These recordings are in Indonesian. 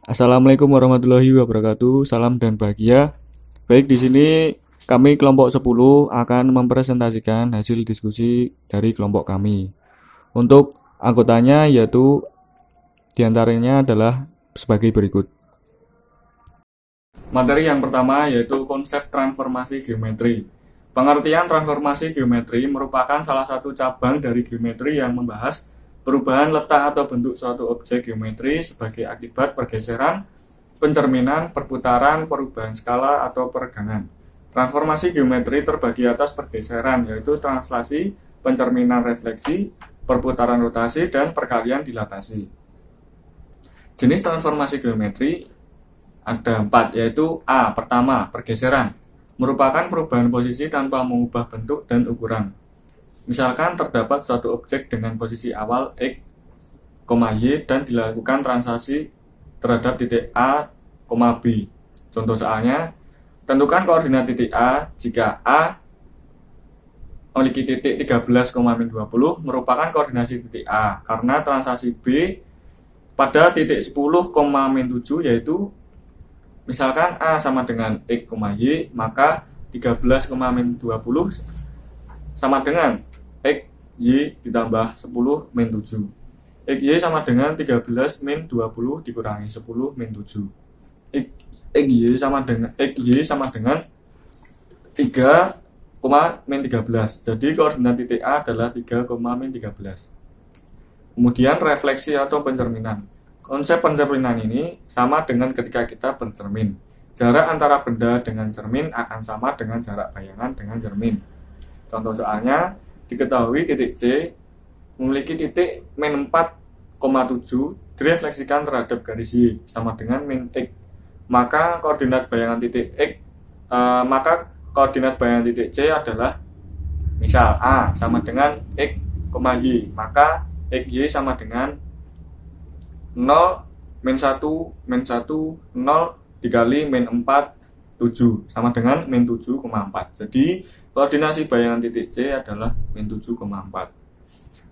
Assalamualaikum warahmatullahi wabarakatuh. Salam dan bahagia. Baik, di sini kami kelompok 10 akan mempresentasikan hasil diskusi dari kelompok kami. Untuk anggotanya yaitu diantaranya adalah sebagai berikut. Materi yang pertama yaitu konsep transformasi geometri. Pengertian transformasi geometri merupakan salah satu cabang dari geometri yang membahas perubahan letak atau bentuk suatu objek geometri sebagai akibat pergeseran, pencerminan, perputaran, perubahan skala, atau peregangan. Transformasi geometri terbagi atas pergeseran, yaitu translasi, pencerminan refleksi, perputaran rotasi, dan perkalian dilatasi. Jenis transformasi geometri ada 4, yaitu A. Pertama, pergeseran. Merupakan perubahan posisi tanpa mengubah bentuk dan ukuran. Misalkan terdapat suatu objek dengan posisi awal X, Y dan dilakukan translasi terhadap titik A, B. Contoh soalnya, tentukan koordinat titik A jika A memiliki titik 13,-20 merupakan koordinasi titik A karena translasi B pada titik 10,-7 yaitu misalkan A sama dengan X, Y, maka 13,-20 sama dengan X, Y ditambah 10 min 7. X, Y sama dengan 13 min 20 dikurangi 10 min 7. X, Y sama dengan 3, min 13. Jadi koordinat titik A adalah 3, min 13. Kemudian refleksi atau pencerminan. Konsep pencerminan ini sama dengan ketika kita bercermin. Jarak antara benda dengan cermin akan sama dengan jarak bayangan dengan cermin. Contoh soalnya, diketahui titik C memiliki titik min 4,7 direfleksikan terhadap garis Y sama dengan min X. Maka koordinat bayangan titik C adalah misal A sama dengan X, Y, maka X, Y sama dengan 0, min 1, 0 dikali min 4, 7 sama dengan min 7,4. Jadi koordinasi bayangan titik C adalah min 7,4.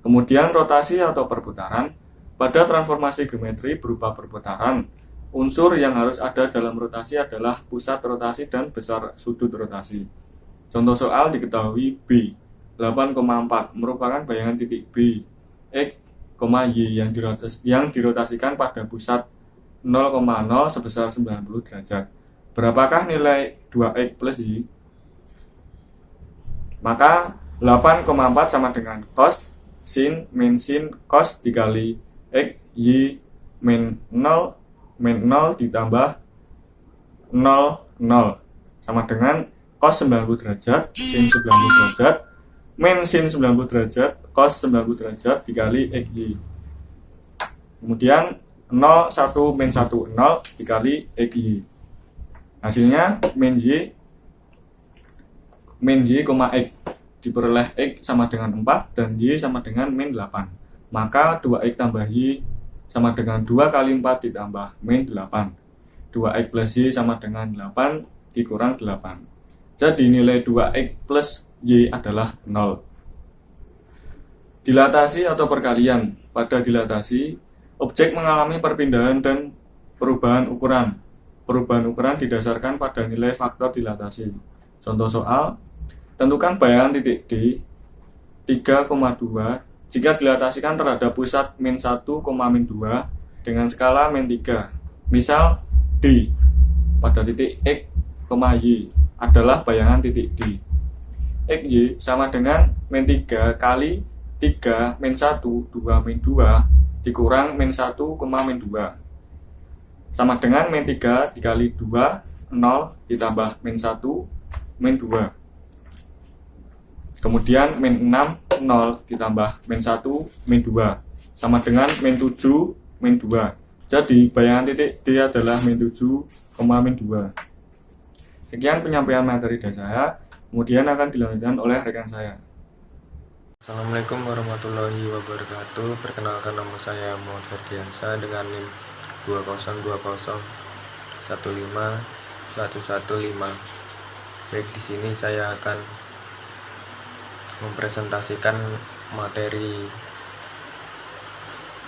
Kemudian rotasi atau perputaran. Pada transformasi geometri berupa perputaran, unsur yang harus ada dalam rotasi adalah pusat rotasi dan besar sudut rotasi. Contoh soal diketahui B 8,4 merupakan bayangan titik B, X, Y yang dirotasikan pada pusat 0,0 sebesar 90 derajat. Berapakah nilai 2X plus Y? Maka 8,4 sama dengan cos sin min sin cos dikali X, Y min 0 ditambah 0, 0 sama dengan cos 90 derajat sin 90 derajat min sin 90 derajat cos 90 derajat dikali X, Y. Kemudian 0, 1, min 1, 0 dikali X, Y. Hasilnya min Y, X diperoleh X sama dengan 4 dan Y sama dengan min 8. Maka 2X tambah Y sama dengan 2 kali 4 ditambah min 8. 2X plus Y sama dengan 8 dikurang 8. Jadi nilai 2X plus Y adalah 0. Dilatasi atau perkalian. Pada dilatasi, objek mengalami perpindahan dan perubahan ukuran. Perubahan ukuran didasarkan pada nilai faktor dilatasi. Contoh soal, tentukan bayangan titik D 3,2 jika dilatasikan terhadap pusat min 1, min 2 dengan skala min 3. Misal D pada titik X, Y adalah bayangan titik D. X, Y sama dengan min 3 kali 3 min 1, 2 min 2 dikurang min 1, min 2 sama dengan min 3 dikali 2, 0 ditambah min 1, min 2. Kemudian min 6, 0 ditambah min 1, min 2 sama dengan min 7, min 2. Jadi bayangan titik D adalah min 7, min 2. Sekian penyampaian materi dari saya, kemudian akan dilanjutkan oleh rekan saya. Assalamualaikum warahmatullahi wabarakatuh. Perkenalkan, nama saya Muhammad Ferdiansa dengan NIM 20201515115. Baik, di sini saya akan mempresentasikan materi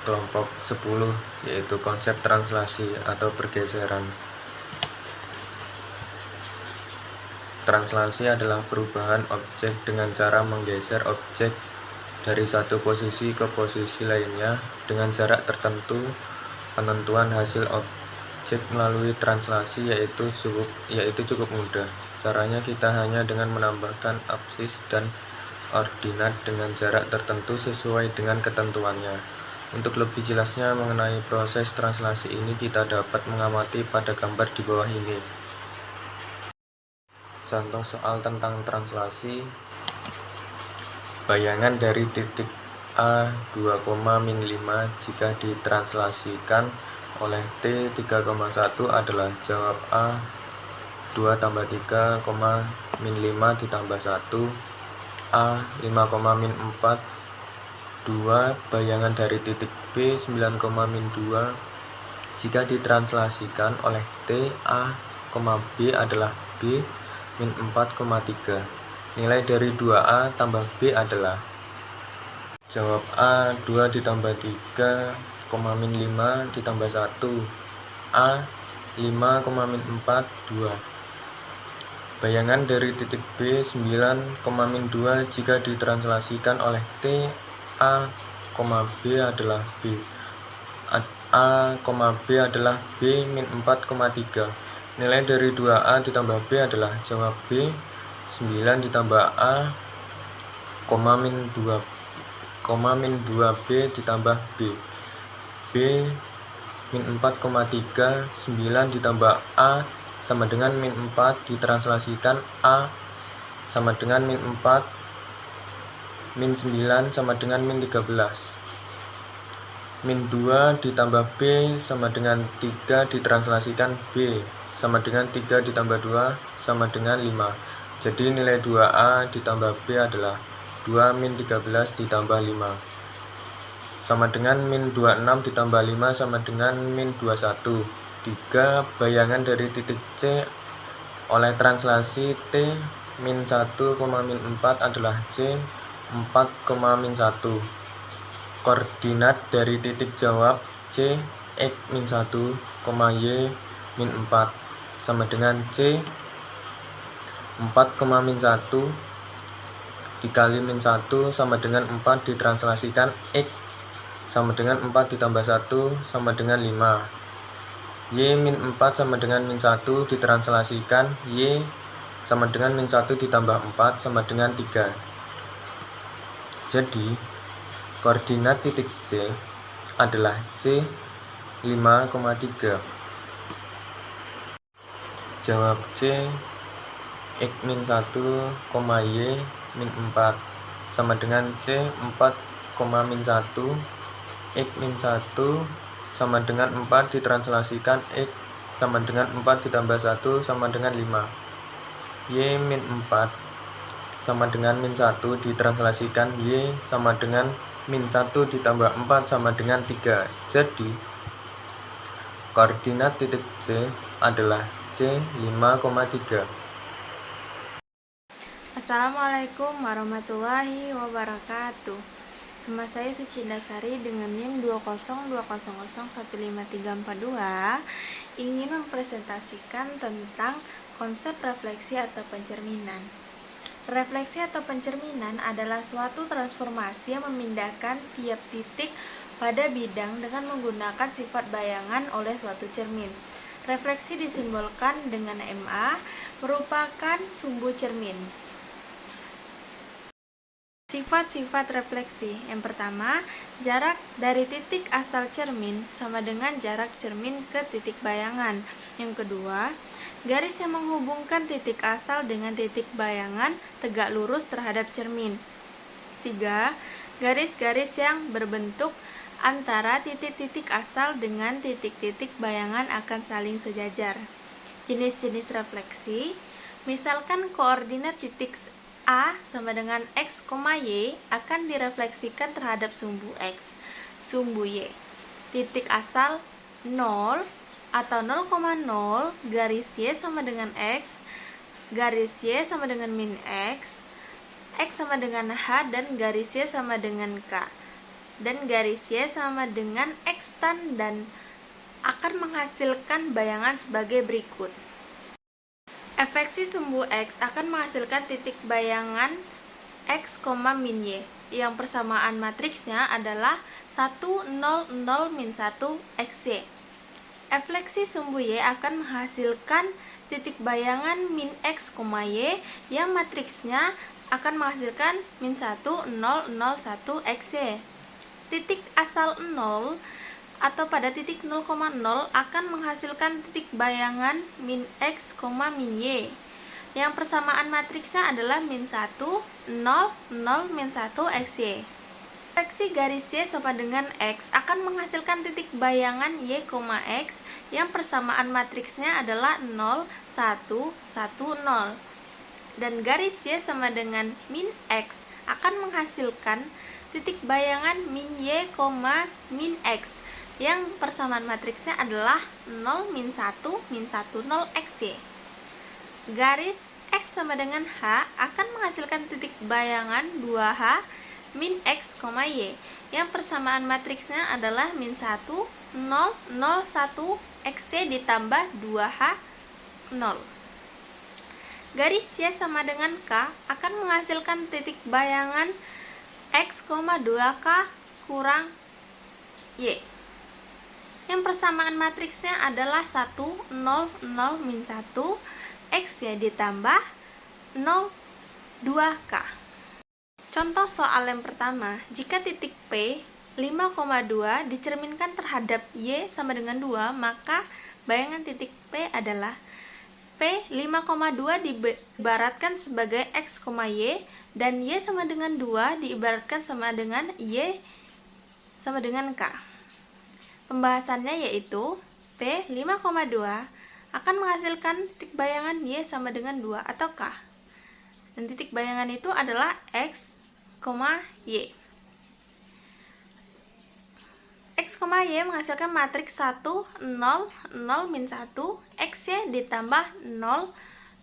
kelompok 10, yaitu konsep translasi atau pergeseran. Translasi adalah perubahan objek dengan cara menggeser objek dari satu posisi ke posisi lainnya dengan jarak tertentu. Penentuan hasil objek melalui translasi yaitu cukup mudah. Caranya kita hanya dengan menambahkan absis dan ordinat dengan jarak tertentu sesuai dengan ketentuannya. Untuk lebih jelasnya mengenai proses translasi ini, kita dapat mengamati pada gambar di bawah ini. Contoh soal tentang translasi. Bayangan dari titik A 2,-5 jika ditranslasikan oleh T 3,1 adalah jawab A 2 tambah 3, -5 ditambah 1, A 5,-4. 2. Bayangan dari titik B 9,-2 jika ditranslasikan oleh T A, B adalah B min 4,3. Nilai dari 2A tambah B adalah jawab A 2 ditambah 3, -5 ditambah 1, A 5,-4, 2. Bayangan dari titik B 9,-2 jika ditranslasikan oleh T A, B adalah B. A, B adalah B min 4,3. Nilai dari 2A ditambah B adalah jawab B 9 ditambah A, min 2B ditambah B. B min 4,3, 9 ditambah A sama dengan min 4 ditranslasikan A sama dengan min 4, min 9 sama dengan min 13. Min 2 ditambah B sama dengan 3 ditranslasikan B sama dengan 3 ditambah 2 sama dengan 5. Jadi nilai 2A ditambah B adalah 2 min 13 ditambah 5 sama dengan min 26 ditambah 5 sama dengan min 21. 3. Bayangan dari titik C oleh translasi T min 1, min 4 adalah C 4, min 1. Koordinat dari titik jawab C X min 1, Y min 4 sama dengan C 4, min 1 dikali min 1 sama dengan 4 ditranslasikan X sama dengan 4 ditambah 1 sama dengan 5. Y min 4 sama dengan min 1 ditranslasikan Y sama dengan min 1 ditambah 4 sama dengan 3. Jadi koordinat titik C adalah C 5,3. Jawab C X min 1, Y min 4 sama dengan C 4, min 1, X min 1 sama dengan 4 ditranslasikan X sama dengan 4 ditambah 1 sama dengan 5. Y min 4 sama dengan min 1 ditranslasikan Y sama dengan min 1 ditambah 4 sama dengan 3. Jadi koordinat titik C adalah C 5,3. Assalamualaikum warahmatullahi wabarakatuh. Nama saya Sucinda Sari dengan NIM 20200153442 ingin mempresentasikan tentang konsep refleksi atau pencerminan. Refleksi atau pencerminan adalah suatu transformasi yang memindahkan tiap titik pada bidang dengan menggunakan sifat bayangan oleh suatu cermin. Refleksi disimbolkan dengan MA, merupakan sumbu cermin. Sifat-sifat refleksi. Yang pertama, jarak dari titik asal cermin sama dengan jarak cermin ke titik bayangan. Yang kedua, garis yang menghubungkan titik asal dengan titik bayangan tegak lurus terhadap cermin. 3. Garis-garis yang berbentuk antara titik-titik asal dengan titik-titik bayangan akan saling sejajar. Jenis-jenis refleksi, misalkan koordinat titik A sama dengan X, Y akan direfleksikan terhadap sumbu X, sumbu Y. Titik asal 0 atau 0,0, garis Y sama dengan X, garis Y sama dengan min X sama dengan H, dan garis Y sama dengan K. dan garis Y sama dengan X tan dan akan menghasilkan bayangan sebagai berikut. Efeksi sumbu X akan menghasilkan titik bayangan X, min Y, yang persamaan matriksnya adalah 1, 0, 0, min 1, XY. Efleksi sumbu Y akan menghasilkan titik bayangan min X, Y, yang matriksnya akan menghasilkan min 1, 0, 0, 1, XY. Titik asal 0 atau pada titik 0,0 akan menghasilkan titik bayangan min X, min Y, yang persamaan matriksnya adalah min 1, 0, 0, min 1, XY. Efleksi garis Y sama dengan X akan menghasilkan titik bayangan Y, X, yang persamaan matriksnya adalah 0, 1, 1, 0. Dan garis Y sama dengan min X akan menghasilkan titik bayangan min Y, min X, yang persamaan matriksnya adalah 0, min 1, min 1, 0, XY. Garis X sama dengan H akan menghasilkan titik bayangan 2H, min X, Y, yang persamaan matriksnya adalah min 1, 0, 0, 1, XY ditambah 2H, 0. Garis Y sama dengan K akan menghasilkan titik bayangan X, 2K kurang Y, yang persamaan matriksnya adalah 1, 0, 0, min 1, XY ditambah 0, 2K. Contoh soal yang pertama, jika titik P 5,2 dicerminkan terhadap Y sama dengan 2, maka bayangan titik P adalah P 5,2 diibaratkan sebagai X, Y, dan Y sama dengan 2 diibaratkan sama dengan Y sama dengan K. Pembahasannya yaitu P 5,2 akan menghasilkan titik bayangan Y sama dengan 2 atau K. Dan titik bayangan itu adalah X, Y. X, Y menghasilkan matriks 1, 0, 0, min 1, XY ditambah 0,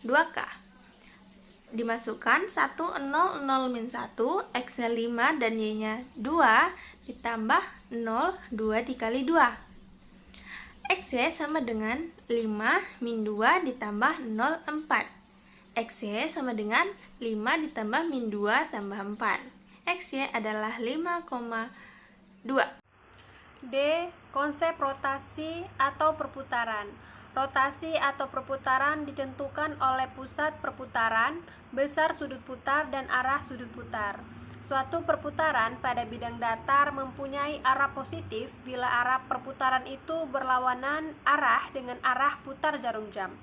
2K. Dimasukkan 1, 0, 0, min 1, X-nya 5 dan Y-nya 2 ditambah 0, 2 dikali 2. XY sama dengan 5 min 2 ditambah 0, 4. XY sama dengan 5 ditambah min 2 tambah 4. XY adalah 5,2. D. Konsep rotasi atau perputaran. Rotasi atau perputaran ditentukan oleh pusat perputaran, besar sudut putar, dan arah sudut putar. Suatu perputaran pada bidang datar mempunyai arah positif bila arah perputaran itu berlawanan arah dengan arah putar jarum jam.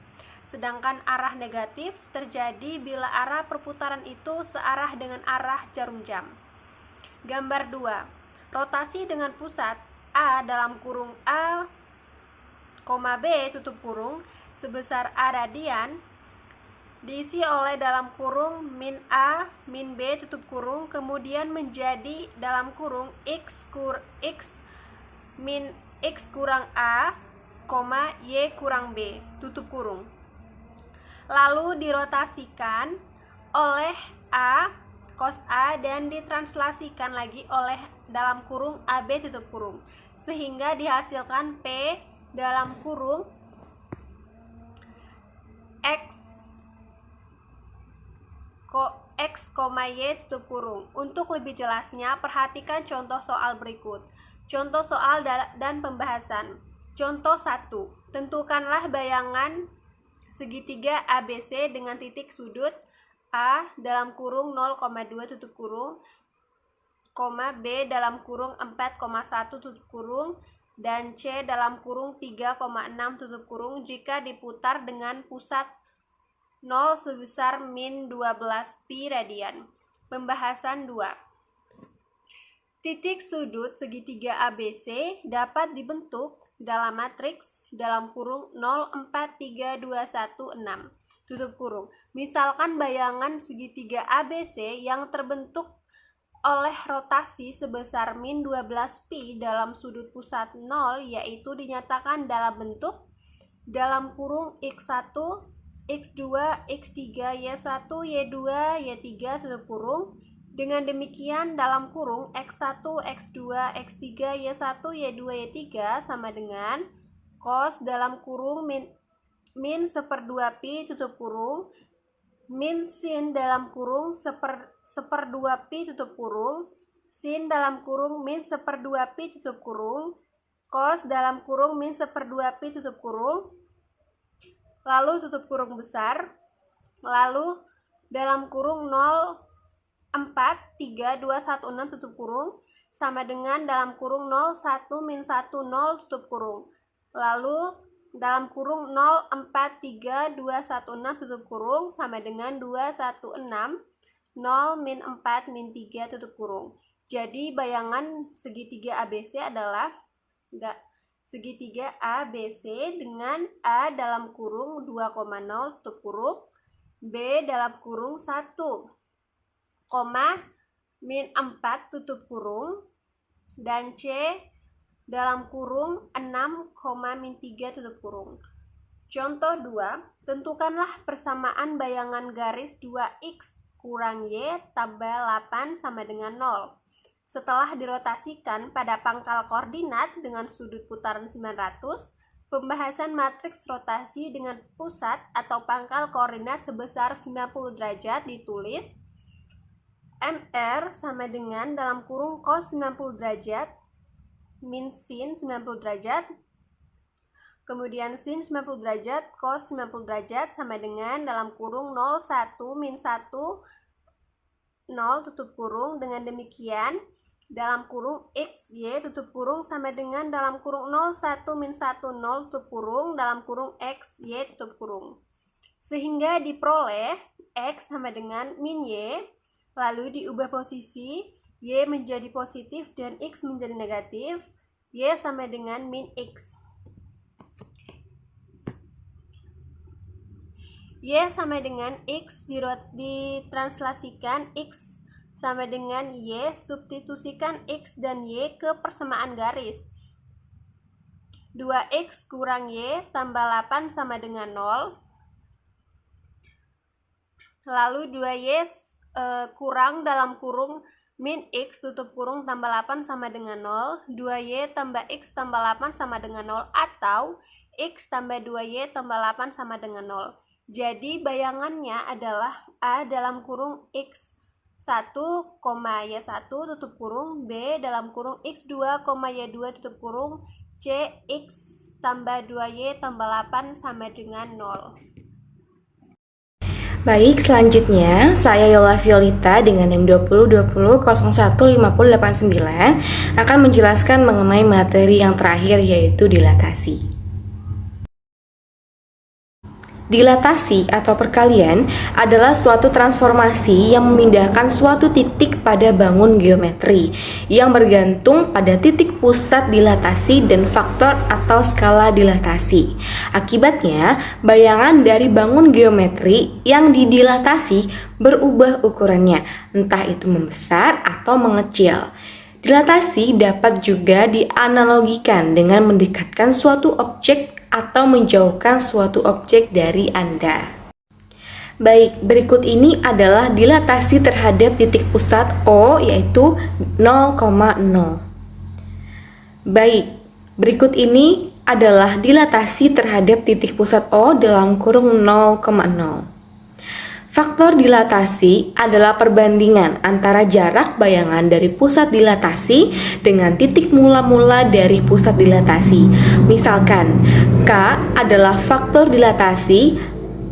Sedangkan arah negatif terjadi bila arah perputaran itu searah dengan arah jarum jam. Gambar 2. Rotasi dengan pusat A dalam kurung A, B tutup kurung sebesar A radian diisi oleh dalam kurung min A min B tutup kurung kemudian menjadi dalam kurung X min X kurang A, Y kurang B tutup kurung. Lalu dirotasikan oleh A cos A dan ditranslasikan lagi oleh dalam kurung AB tutup kurung sehingga dihasilkan P dalam kurung X, Y tutup kurung. Untuk lebih jelasnya, perhatikan contoh soal berikut. Contoh soal dan pembahasan. Contoh 1. Tentukanlah bayangan segitiga ABC dengan titik sudut A dalam kurung 0,2 tutup kurung, B dalam kurung 4,1 tutup kurung, dan C dalam kurung 3,6 tutup kurung jika diputar dengan pusat 0 sebesar min 12 pi radian. Pembahasan 2. Titik sudut segitiga ABC dapat dibentuk dalam matriks dalam kurung 0, 4, 3, 2, 1, 6 tutup kurung. Misalkan bayangan segitiga ABC yang terbentuk oleh rotasi sebesar min 12 pi dalam sudut pusat 0 yaitu dinyatakan dalam bentuk dalam kurung X1, X2, X3, Y1, Y2, Y3 tutup kurung Dengan demikian dalam kurung X1, X2, X3, Y1, Y2, Y3 sama dengan cos dalam kurung min 1/2 pi tutup kurung min sin dalam kurung 1/2 pi tutup kurung sin dalam kurung min 1/2 pi tutup kurung cos dalam kurung min 1/2 pi tutup kurung lalu tutup kurung besar lalu dalam kurung 0 4 3 2 1 6 tutup kurung sama dengan dalam kurung 0 1 min 1 0 tutup kurung lalu dalam kurung 0 4 3 2 1 6 tutup kurung sama dengan 2 1 6 0 min 4 min 3 tutup kurung. Jadi bayangan segitiga ABC adalah segitiga ABC dengan A dalam kurung 2,0 tutup kurung, B dalam kurung 1, min 4 tutup kurung, dan C dalam kurung 6, min 3 tutup kurung. Contoh 2, tentukanlah persamaan bayangan garis 2x kurang y tambah 8 sama dengan 0. Setelah dirotasikan pada pangkal koordinat dengan sudut putaran 900, pembahasan matriks rotasi dengan pusat atau pangkal koordinat sebesar 90 derajat ditulis. MR sama dengan dalam kurung cos 90 derajat min sin 90 derajat, kemudian sin 90 derajat cos 90 derajat sama dengan dalam kurung 0 1 min 1 0 tutup kurung. Dengan demikian dalam kurung x y tutup kurung sama dengan dalam kurung 0 1 min 1 0 tutup kurung dalam kurung x y tutup kurung, sehingga diperoleh x sama dengan min y, lalu diubah posisi y menjadi positif dan x menjadi negatif, y sama dengan min x. Y sama dengan x ditranslasikan x sama dengan y, substitusikan x dan y ke persamaan garis. 2x kurang y tambah 8 sama dengan 0. Lalu 2y kurang dalam kurung min x tutup kurung tambah 8 sama dengan 0, 2y tambah x tambah 8 sama dengan 0, atau x tambah 2y tambah 8 sama dengan 0. Jadi bayangannya adalah A dalam kurung x1, y1 tutup kurung, B dalam kurung x2, y2 tutup kurung, C x tambah 2y tambah 8 sama dengan 0. Baik, selanjutnya saya Yola Violita dengan NIM 2020015089 akan menjelaskan mengenai materi yang terakhir, yaitu dilatasi. Dilatasi atau perkalian adalah suatu transformasi yang memindahkan suatu titik pada bangun geometri yang bergantung pada titik pusat dilatasi dan faktor atau skala dilatasi. Akibatnya, bayangan dari bangun geometri yang didilatasi berubah ukurannya, entah itu membesar atau mengecil. Dilatasi dapat juga dianalogikan dengan mendekatkan suatu objek atau menjauhkan suatu objek dari Anda. Baik, berikut ini adalah dilatasi terhadap titik pusat O, yaitu 0,0. Baik, berikut ini adalah dilatasi terhadap titik pusat O dalam kurung 0,0. Faktor dilatasi adalah perbandingan antara jarak bayangan dari pusat dilatasi dengan titik mula-mula dari pusat dilatasi. Misalkan, K adalah faktor dilatasi,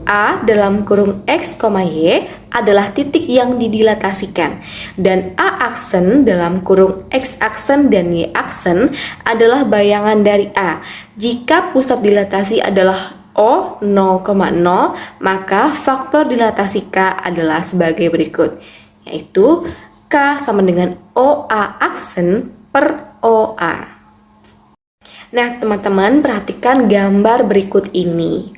A dalam kurung X, Y adalah titik yang didilatasikan, dan A aksen dalam kurung X aksen dan Y aksen adalah bayangan dari A. Jika pusat dilatasi adalah O 0,0, maka faktor dilatasi K adalah sebagai berikut, yaitu K sama dengan OA aksen per OA. Nah, teman-teman, perhatikan gambar berikut ini.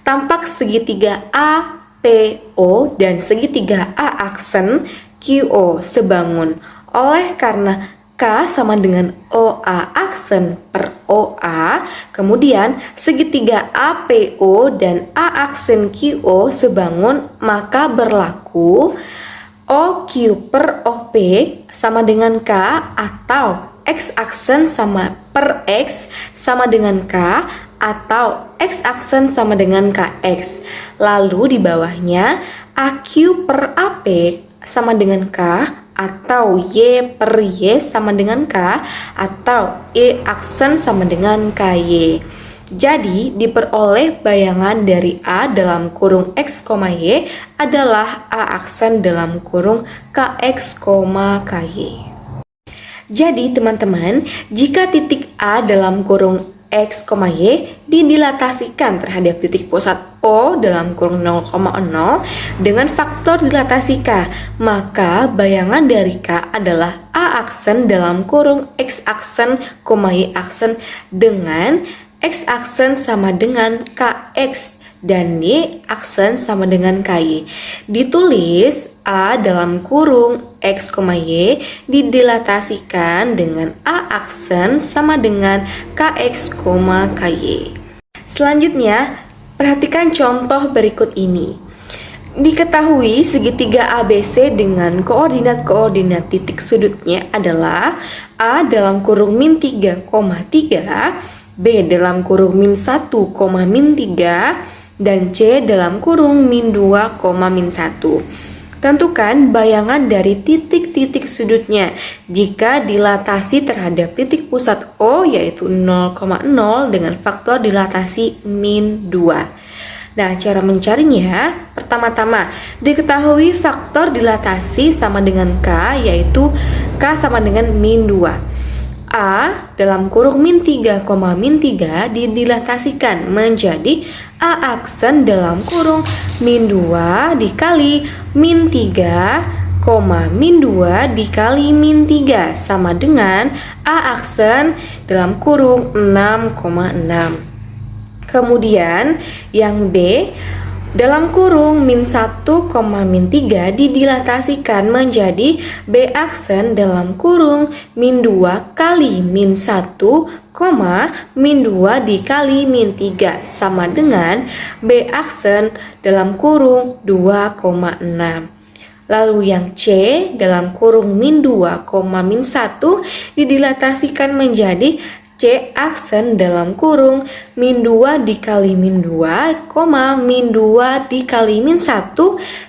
Tampak segitiga APO dan segitiga A aksen QO sebangun. Oleh karena K sama dengan OA aksen per OA, kemudian segitiga APO dan A aksen QO sebangun, maka berlaku OQ per OP sama dengan K, atau X aksen sama per X sama dengan K, atau X aksen sama dengan KX. Lalu di bawahnya AQ per AP sama dengan K, atau Y per Y sama dengan K, atau E aksen sama dengan KY. Jadi diperoleh bayangan dari A dalam kurung X, Y adalah A aksen dalam kurung KX, KY. Jadi teman-teman, jika titik A dalam kurung X, Y didilatasikan terhadap titik pusat O dalam kurung 0,0 dengan faktor dilatasi K, maka bayangan dari K adalah A aksen dalam kurung X aksen, Y aksen dengan X aksen sama dengan KX dan Y aksen sama dengan KY. Ditulis A dalam kurung X, Y didilatasikan dengan A aksen sama dengan KX, KY. Selanjutnya, perhatikan contoh berikut ini. Diketahui segitiga ABC dengan koordinat-koordinat titik sudutnya adalah A dalam kurung min 3,3, B dalam kurung min 1, min 3, dan C dalam kurung min 2, min 1. Tentukan bayangan dari titik-titik sudutnya jika dilatasi terhadap titik pusat O yaitu 0,0 dengan faktor dilatasi min 2. Nah, cara mencarinya, pertama-tama diketahui faktor dilatasi sama dengan K, yaitu K sama dengan min 2. A dalam kurung min 3, min 3 didilatasikan menjadi A aksen dalam kurung min 2 dikali min 3, min 2 dikali min 3 sama dengan A aksen dalam kurung 6,6. Kemudian yang B dalam kurung min 1, min 3 didilatasikan menjadi B aksen dalam kurung min 2 kali min 1, min 2 dikali min 3 sama dengan B aksen dalam kurung 2,6. Lalu yang C dalam kurung min 2, min 1 didilatasikan menjadi C aksen dalam kurung min 2 dikali min 2, min 2 dikali min 1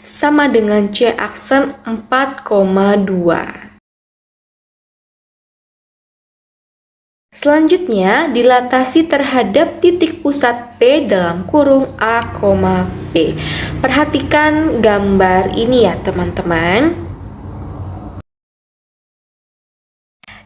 sama dengan C aksen 4,2. Selanjutnya, dilatasi terhadap titik pusat P dalam kurung A, P. Perhatikan gambar ini ya teman-teman.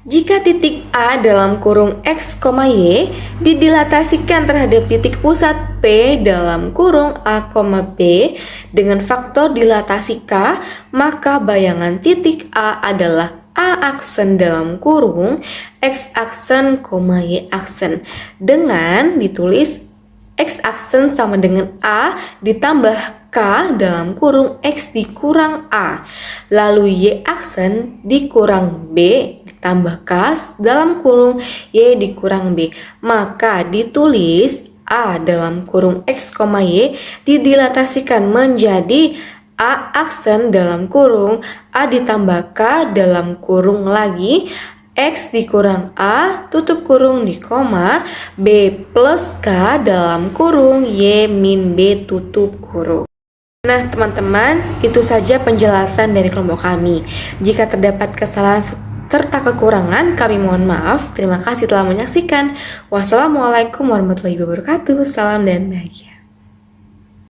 Jika titik A dalam kurung X, Y didilatasikan terhadap titik pusat P dalam kurung A, B dengan faktor dilatasi K, maka bayangan titik A adalah A aksen dalam kurung X aksen, Y aksen dengan ditulis X aksen sama dengan A ditambah K dalam kurung X dikurang A, lalu Y aksen dikurang B ditambah K dalam kurung Y dikurang B, maka ditulis A dalam kurung X, Y didilatasikan menjadi A aksen dalam kurung A ditambah K dalam kurung lagi X dikurang A, tutup kurung di koma, B plus K dalam kurung Y min B tutup kurung. Nah teman-teman, itu saja penjelasan dari kelompok kami. Jika terdapat kesalahan serta kekurangan, kami mohon maaf. Terima kasih telah menyaksikan. Wassalamualaikum warahmatullahi wabarakatuh. Salam dan bahagia.